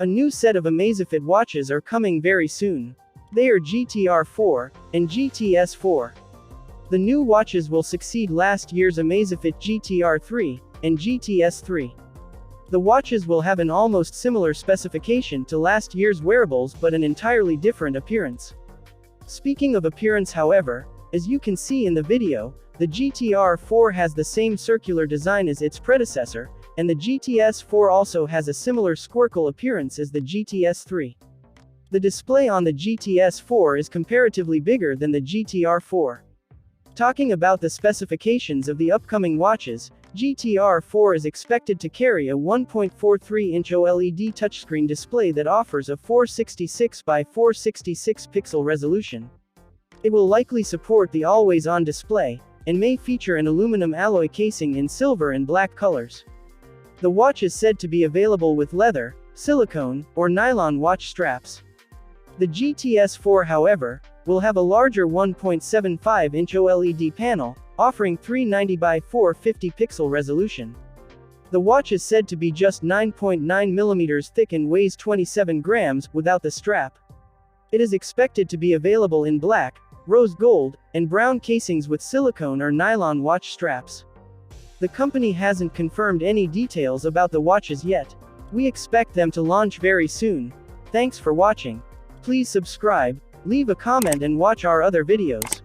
A new set of Amazfit watches are coming very soon. They are GTR 4 and GTS 4. The new watches will succeed last year's Amazfit GTR 3 and GTS 3. The watches will have an almost similar specification to last year's wearables but an entirely different appearance. Speaking of appearance, however, as you can see in the video, the GTR 4 has the same circular design as its predecessor, and the GTS 4 also has a similar squircle appearance as the GTS 3. The display on the GTS 4 is comparatively bigger than the GTR 4. Talking about the specifications of the upcoming watches, GTR 4 is expected to carry a 1.43-inch OLED touchscreen display that offers a 466 by 466 pixel resolution. It will likely support the always-on display, and may feature an aluminum alloy casing in silver and black colors. The watch is said to be available with leather, silicone, or nylon watch straps. The GTS 4, however, will have a larger 1.75-inch OLED panel, offering 390 by 450 pixel resolution. The watch is said to be just 9.9 mm thick and weighs 27 grams, without the strap. It is expected to be available in black, rose gold, and brown casings with silicone or nylon watch straps. The company hasn't confirmed any details about the watches yet. We expect them to launch very soon. Thanks for watching. Please subscribe, leave a comment and watch our other videos.